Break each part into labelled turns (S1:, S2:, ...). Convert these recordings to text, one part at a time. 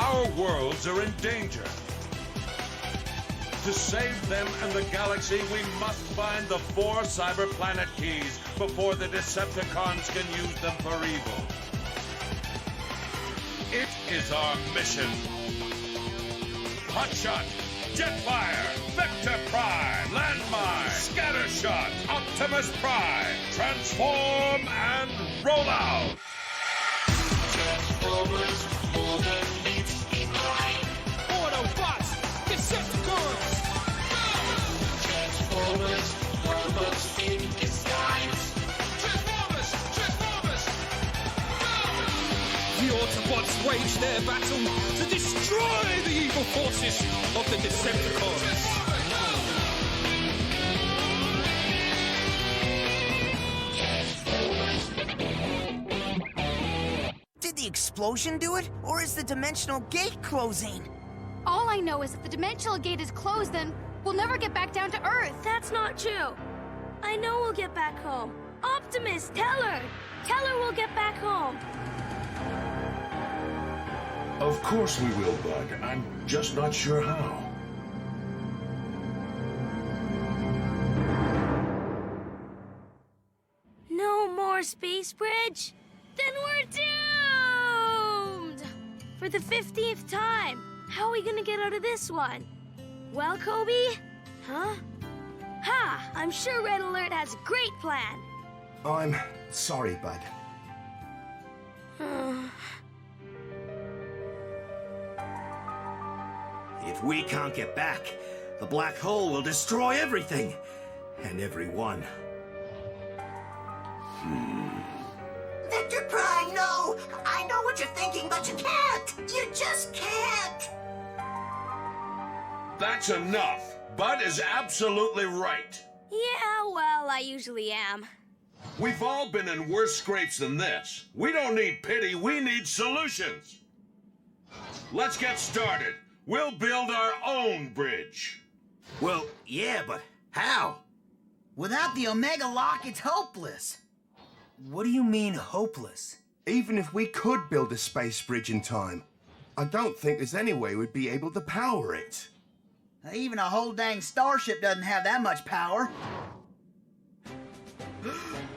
S1: Our worlds are in danger. To save them and the galaxy, we must find the 4 cyber planet keys before the Decepticons can use them for evil. It is our mission. Hotshot, Jetfire, Vector Prime, Landmine, Scattershot, Optimus Prime, transform and roll out!
S2: Transformers, more than meets the eye.
S3: Autobots, Decepticons!
S2: Transformers, robots in disguise.
S3: Transformers! The Autobots wage their battle to destroy the evil forces of the Decepticons.
S4: Did the explosion do it, or is the dimensional gate closing?
S5: All I know is if the dimensional gate is closed, then we'll never get back down to Earth.
S6: That's not true. I know we'll get back home. Optimus, tell her! Tell her we'll get back home.
S7: Of course we will, Bud. I'm just not sure how.
S6: No more space bridge? Then we're doomed! For the 15th time. How are we gonna get out of this one? Well, Kobe? Huh? Ha! I'm sure Red Alert has a great plan.
S8: I'm sorry, Bud.
S9: If we can't get back, the black hole will destroy everything. And everyone.
S10: Vector Prime, no! I know what you're thinking, but you can't! You just can't!
S1: That's enough. Bud is absolutely right.
S6: Yeah, well, I usually am.
S1: We've all been in worse scrapes than this. We don't need pity, we need solutions. Let's get started. We'll build our own bridge.
S9: Well, yeah, but how?
S4: Without the Omega Lock, it's hopeless.
S8: What do you mean, hopeless? Even if we could build a space bridge in time, I don't think there's any way we'd be able to power it.
S4: Even a whole dang starship doesn't have that much power.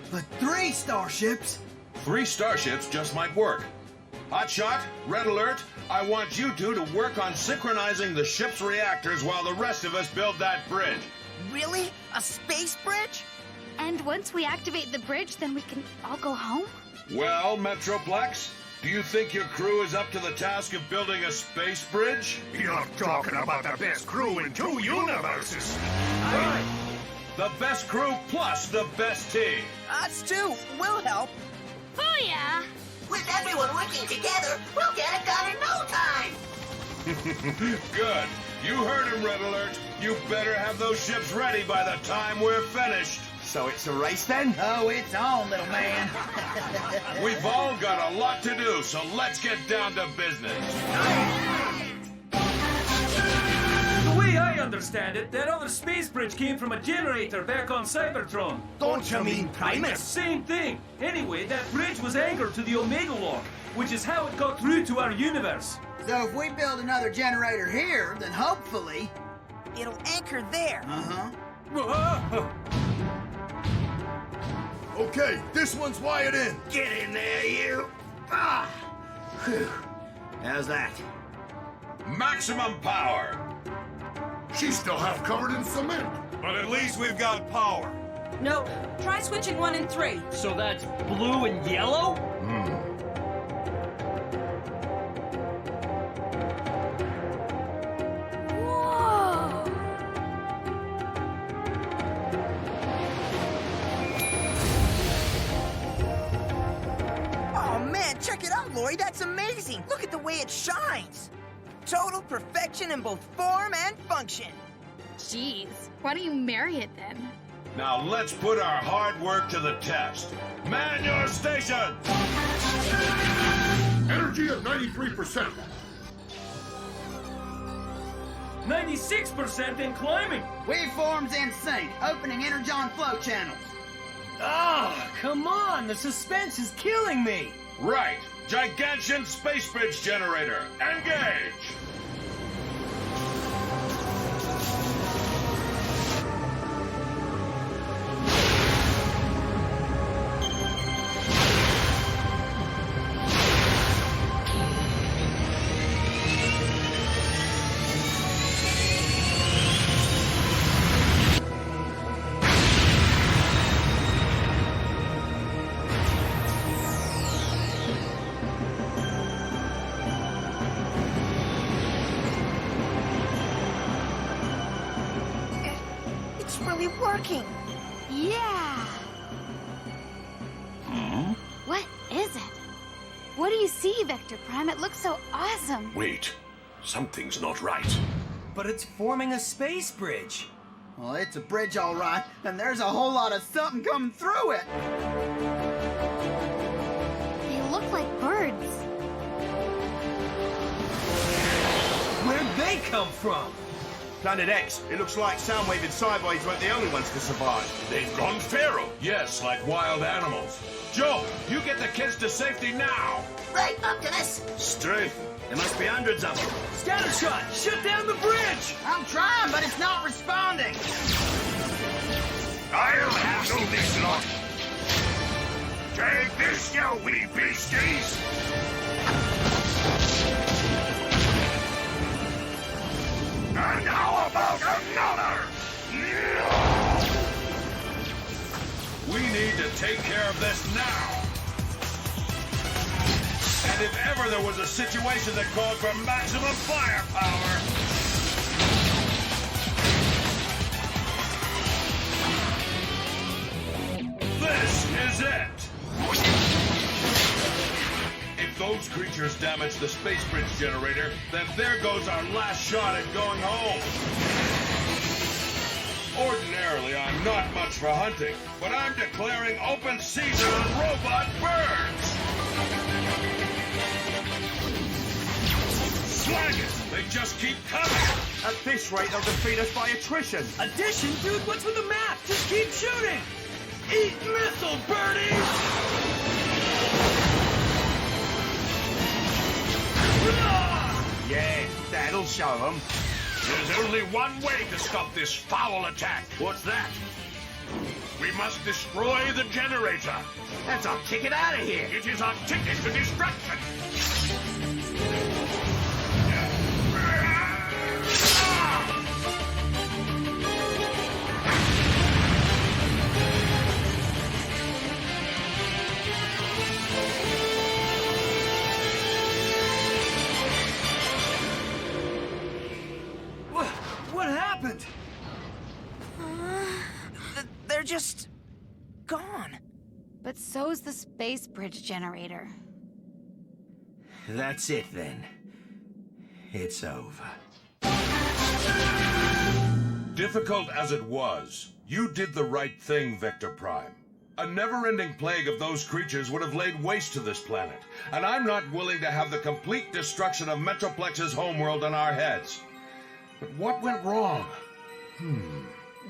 S4: But 3 starships?
S1: 3 starships just might work. Hotshot, Red Alert, I want you two to work on synchronizing the ship's reactors while the rest of us build that bridge.
S4: Really? A space bridge?
S5: And once we activate the bridge, then we can all go home?
S1: Well, Metroplex, do you think your crew is up to the task of building a space bridge?
S7: You're talking about the best crew in 2 universes.
S1: The best crew plus the best team.
S4: Us too. We'll help.
S6: Oh, yeah.
S10: With everyone working together, we'll get it done in no time!
S1: Good. You heard him, Red Alert. You better have those ships ready by the time we're finished.
S8: So it's a race then?
S4: Oh, it's on, little man.
S1: We've all got a lot to do, so let's get down to business.
S3: The way I understand it, that other space bridge came from a generator back on Cybertron.
S8: Don't you mean Primus?
S3: Same thing. Anyway, that bridge was anchored to the Omega Lock, which is how it got through to our universe.
S4: So if we build another generator here, then hopefully it'll anchor there.
S7: Okay, this one's wired in.
S9: Get in there, you! Ah! Whew. How's that?
S1: Maximum power.
S7: She's still half covered in cement.
S1: But at least we've got power.
S11: Nope. Try switching 1 and 3.
S3: So that's blue and yellow?
S6: Whoa!
S4: Oh man, check it out, Lori. That's amazing. Look at the way it shines. Total perfection in both form and function.
S5: Jeez, why don't you marry it then?
S1: Now let's put our hard work to the test. Man your station!
S7: Energy at 93%.
S3: 96% in climbing.
S4: Waveforms in sync. Opening energon flow channels.
S3: Ah, come on, the suspense is killing me.
S1: Right. Gigantian Space Bridge Generator, engage!
S4: It's really working.
S5: Yeah. What is it? What do you see, Vector Prime? It looks so awesome.
S7: Wait, something's not right.
S12: But it's forming a space bridge.
S13: Well, it's a bridge, all right, and there's a whole lot of something coming through it.
S5: They look like birds.
S12: Where'd they come from?
S8: Planet X, it looks like Soundwave and Cybertron weren't the only ones to survive.
S1: They've gone feral. Yes, like wild animals. Joe, you get the kids to safety now.
S10: Right, Optimus.
S9: Strafe. There must be hundreds of them.
S12: Scattershot! Shut down the bridge!
S13: I'm trying, but it's not responding.
S7: I'll handle this lot. Take this, you wee beasties! And how about another?
S1: We need to take care of this now. And if ever there was a situation that called for maximum firepower... This is it! If those creatures damage the space bridge generator, then there goes our last shot at going home. Ordinarily, I'm not much for hunting, but I'm declaring open season on robot birds! Slag it! They just keep coming!
S8: At this rate, they'll defeat us by attrition.
S12: Addition? Dude, what's with the map? Just keep shooting! Eat missile, birdies!
S8: Yeah, that'll show them.
S7: There's only one way to stop this foul attack.
S9: What's that?
S7: We must destroy the generator.
S9: That's our ticket out of here.
S7: It is our ticket to destruction.
S12: What happened?
S4: They're just gone.
S5: But so's the space bridge generator.
S9: That's it then. It's over.
S1: Difficult as it was, you did the right thing, Vector Prime. A never-ending plague of those creatures would have laid waste to this planet, and I'm not willing to have the complete destruction of Metroplex's homeworld on our heads. But what went wrong?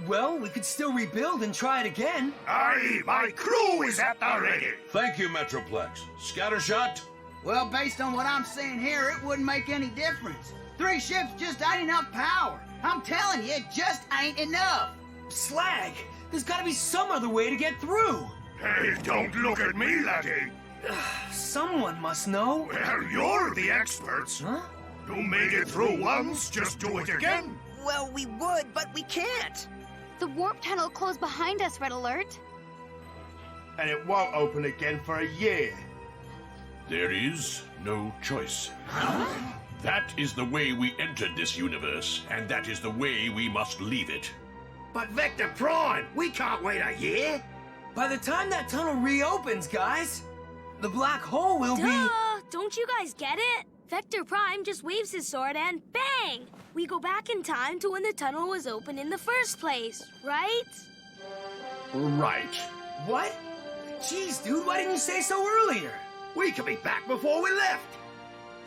S12: Well, we could still rebuild and try it again.
S7: Aye, my crew is at the ready.
S1: Thank you, Metroplex. Scattershot?
S13: Well, based on what I'm seeing here, it wouldn't make any difference. 3 ships just ain't enough power. I'm telling you, it just ain't enough.
S12: Slag! There's gotta be some other way to get through.
S7: Hey, don't look at me, laddie.
S12: Someone must know.
S7: Well, you're the experts.
S12: Huh?
S7: You made it through once, just do it again.
S4: Well, we would, but we can't.
S5: The warp tunnel closed behind us, Red Alert.
S8: And it won't open again for a year.
S7: There is no choice. That is the way we entered this universe, and that is the way we must leave it.
S9: But Vector Prime, we can't wait a year.
S12: By the time that tunnel reopens, guys, the black hole will be...
S6: Don't you guys get it? Vector Prime just waves his sword and bang! We go back in time to when the tunnel was open in the first place, right?
S7: Right.
S12: What? Jeez, dude, why didn't you say so earlier?
S9: We could be back before we left.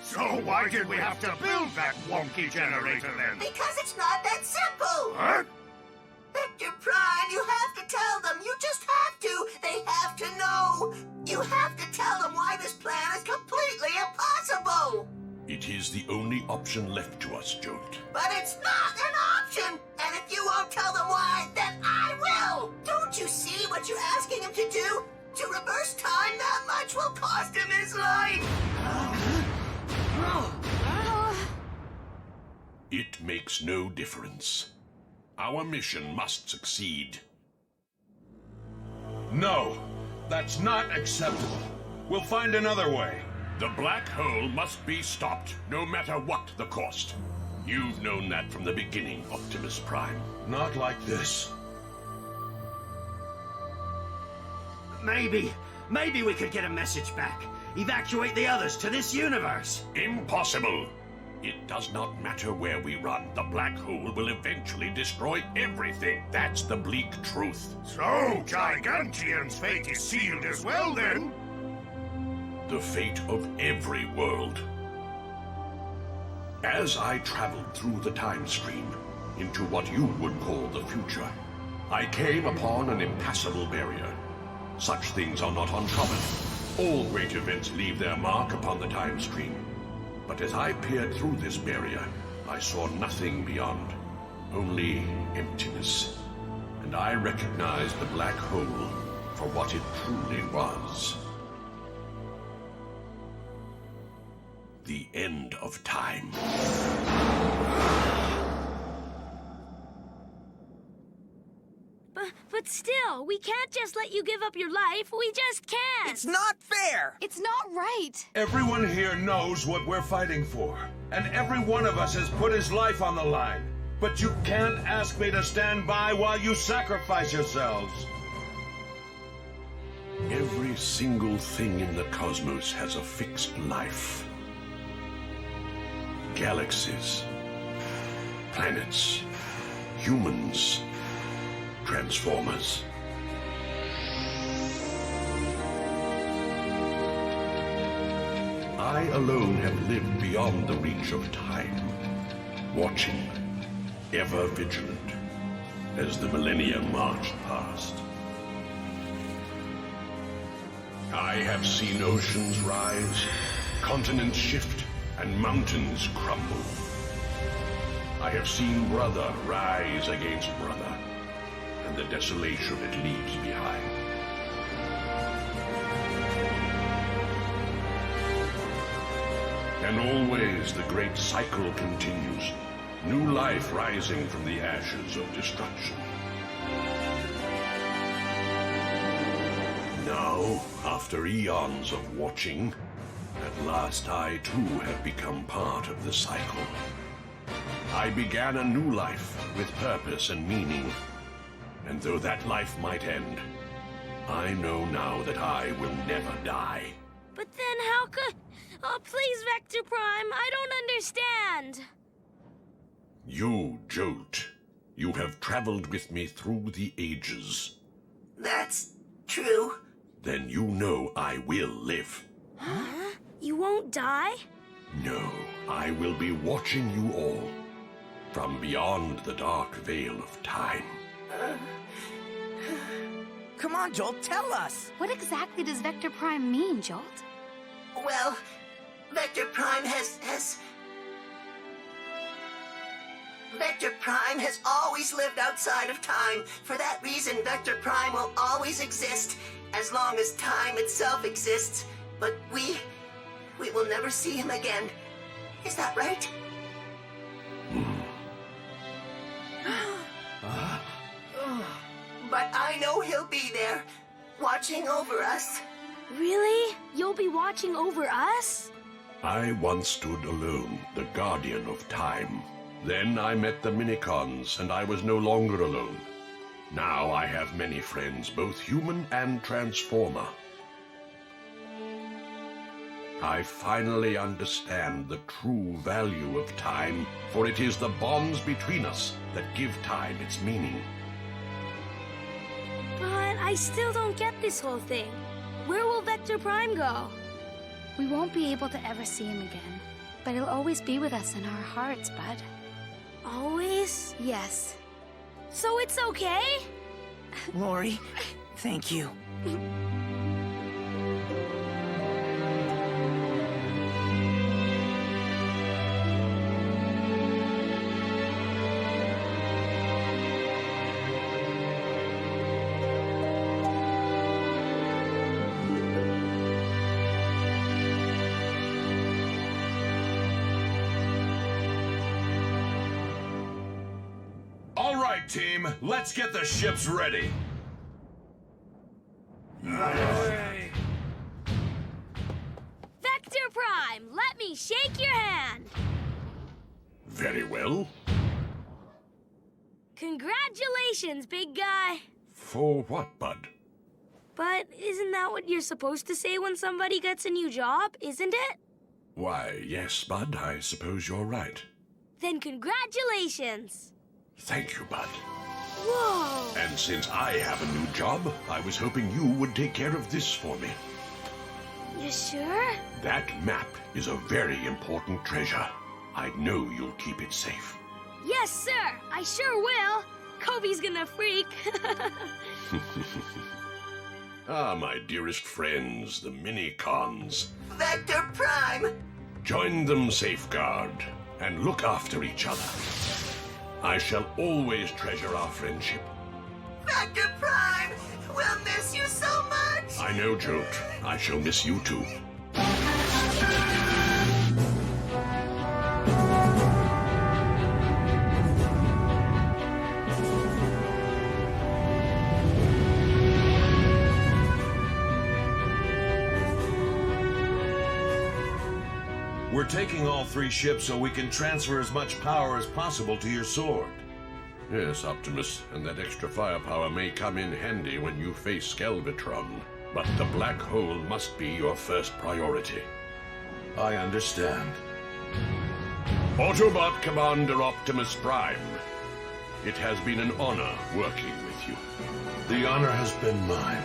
S7: So why did we have to build that wonky generator then?
S10: Because it's not that simple.
S7: Huh?
S10: Vector Prime, you have to tell them. You just have to. They have to know. You have to tell them why this plan is completely
S7: It is the only option left to us, Jolt.
S10: But it's not an option! And if you won't tell them why, then I will! Don't you see what you're asking him to do? To reverse time that much will cost him his life!
S7: It makes no difference. Our mission must succeed.
S1: No, that's not acceptable. We'll find another way.
S7: The black hole must be stopped, no matter what the cost. You've known that from the beginning, Optimus Prime.
S1: Not like this.
S9: Maybe we could get a message back. Evacuate the others to this universe.
S7: Impossible. It does not matter where we run. The black hole will eventually destroy everything. That's the bleak truth.
S14: So, Gigantium's fate is sealed as well, then?
S7: The fate of every world. As I traveled through the time stream into what you would call the future, I came upon an impassable barrier. Such things are not uncommon. All great events leave their mark upon the time stream. But as I peered through this barrier, I saw nothing beyond, only emptiness. And I recognized the black hole for what it truly was. The end of time.
S6: But still, we can't just let you give up your life. We just can't.
S4: It's not fair.
S5: It's not right.
S1: Everyone here knows what we're fighting for. And every one of us has put his life on the line. But you can't ask me to stand by while you sacrifice yourselves.
S7: Every single thing in the cosmos has a fixed life. Galaxies, planets, humans, Transformers. I alone have lived beyond the reach of time, watching, ever vigilant, as the millennia marched past. I have seen oceans rise, continents shift, and mountains crumble. I have seen brother rise against brother, and the desolation it leaves behind. And always the great cycle continues, new life rising from the ashes of destruction. Now, after eons of watching, at last I too have become part of the cycle. I began a new life with purpose and meaning. And though that life might end, I know now that I will never die.
S6: But then how could... Oh, please, Vector Prime, I don't understand.
S7: You, Jolt, you have traveled with me through the ages.
S10: That's true.
S7: Then you know I will live.
S6: Huh? You won't die?
S7: No, I will be watching you all from beyond the dark veil of time.
S4: Come on, Jolt, tell us.
S5: What exactly does Vector Prime mean, Jolt?
S10: Well, Vector Prime Vector Prime has always lived outside of time. For that reason, Vector Prime will always exist, as long as time itself exists. But we will never see him again. Is that right? But I know he'll be there, watching over us.
S6: Really? You'll be watching over us?
S7: I once stood alone, the guardian of time. Then I met the Minicons, and I was no longer alone. Now I have many friends, both human and Transformer. I finally understand the true value of time, for it is the bonds between us that give time its meaning.
S6: But I still don't get this whole thing. Where will Vector Prime go?
S5: We won't be able to ever see him again, but he'll always be with us in our hearts, Bud.
S6: Always?
S5: Yes.
S6: So it's okay?
S4: Lori, thank you.
S1: right, team. Let's get the ships ready.
S6: Vector Prime, let me shake your hand.
S7: Very well.
S6: Congratulations, big guy.
S7: For what, Bud?
S6: But isn't that what you're supposed to say when somebody gets a new job, isn't it?
S7: Why, yes, Bud, I suppose you're right.
S6: Then congratulations.
S7: Thank you, Bud.
S6: Whoa!
S7: And since I have a new job, I was hoping you would take care of this for me.
S6: You sure?
S7: That map is a very important treasure. I know you'll keep it safe.
S6: Yes, sir. I sure will. Kobe's gonna freak.
S7: Ah, my dearest friends, the Minicons.
S10: Vector Prime!
S7: Join them, Safeguard, and look after each other. I shall always treasure our friendship.
S10: Vector Prime! We'll miss you so much!
S7: I know, Jolt. I shall miss you too.
S1: We're taking all 3 ships so we can transfer as much power as possible to your sword.
S7: Yes, Optimus, and that extra firepower may come in handy when you face Cybertron. But the black hole must be your first priority.
S1: I understand.
S7: Autobot Commander Optimus Prime. It has been an honor working with you.
S1: The honor has been mine.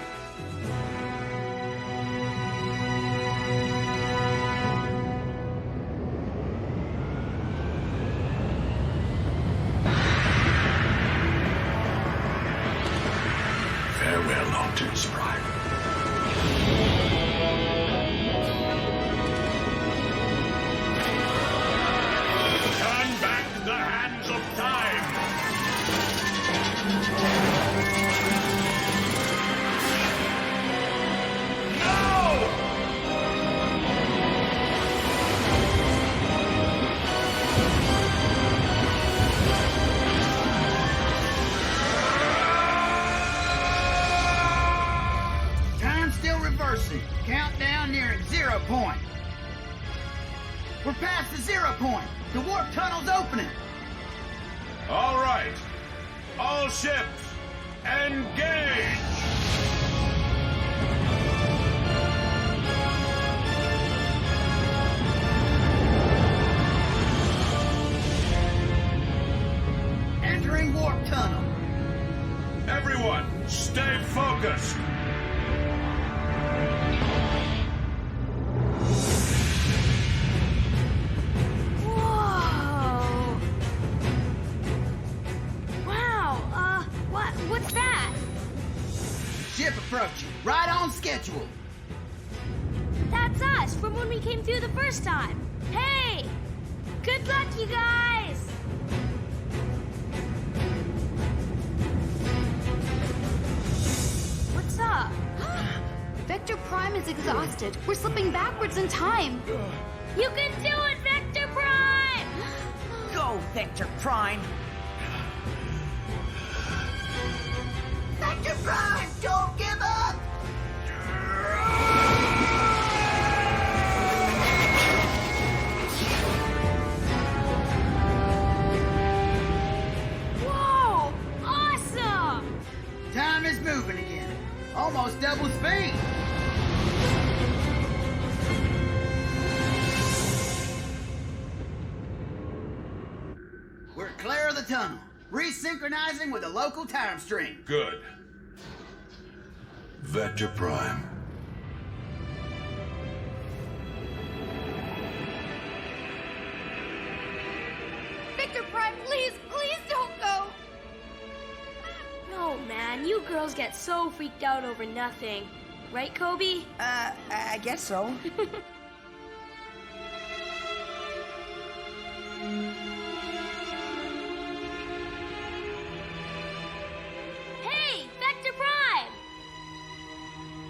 S7: Farewell, Optimus Prime.
S14: Turn back the hands of time!
S13: Time's still reversing. Countdown nearing 0 point. We're past the 0 point. The warp tunnel's opening.
S1: All right. All ships, engage!
S13: Entering warp tunnel.
S1: Everyone, stay focused.
S6: Whoa! Wow, what's that?
S13: Ship approaching. Right on schedule.
S6: That's us from when we came through the first time. Hey! Good luck, you guys! What's up?
S5: Vector Prime is exhausted. We're slipping backwards in time.
S6: You can do it, Vector Prime!
S4: Go, Vector Prime!
S10: Vector Prime, don't give up!
S6: Whoa! Awesome!
S13: Time is moving again. Almost double speed. We're clear of the tunnel. Resynchronizing with the local time stream.
S1: Good. Vector Prime.
S5: Victor Prime, please don't go.
S6: No, man, you girls get so freaked out over nothing. Right, Kobe?
S4: I guess so.
S6: Hey, Vector Prime!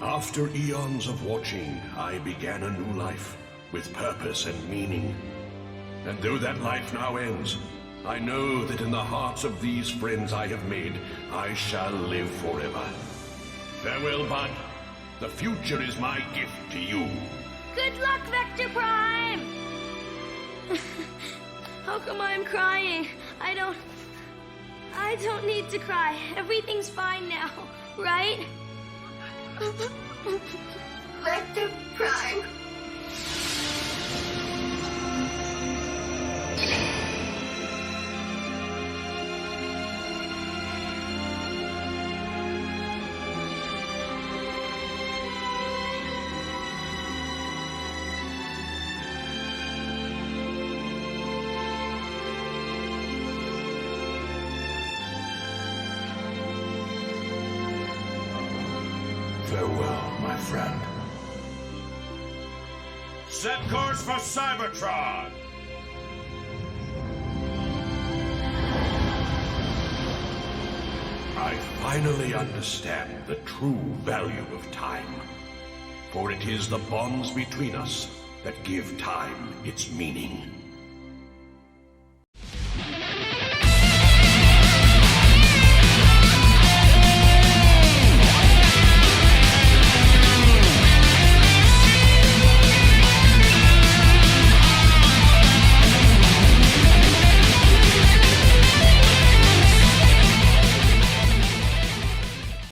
S7: After eons of watching, I began a new life with purpose and meaning. And though that life now ends, I know that in the hearts of these friends I have made, I shall live forever. Farewell, Bud. The future is my gift to you.
S6: Good luck, Vector Prime! How come I'm crying? I don't need to cry. Everything's fine now, right?
S10: Vector Prime.
S7: Farewell, my friend.
S1: Set course for Cybertron!
S7: I finally understand the true value of time. For it is the bonds between us that give time its meaning.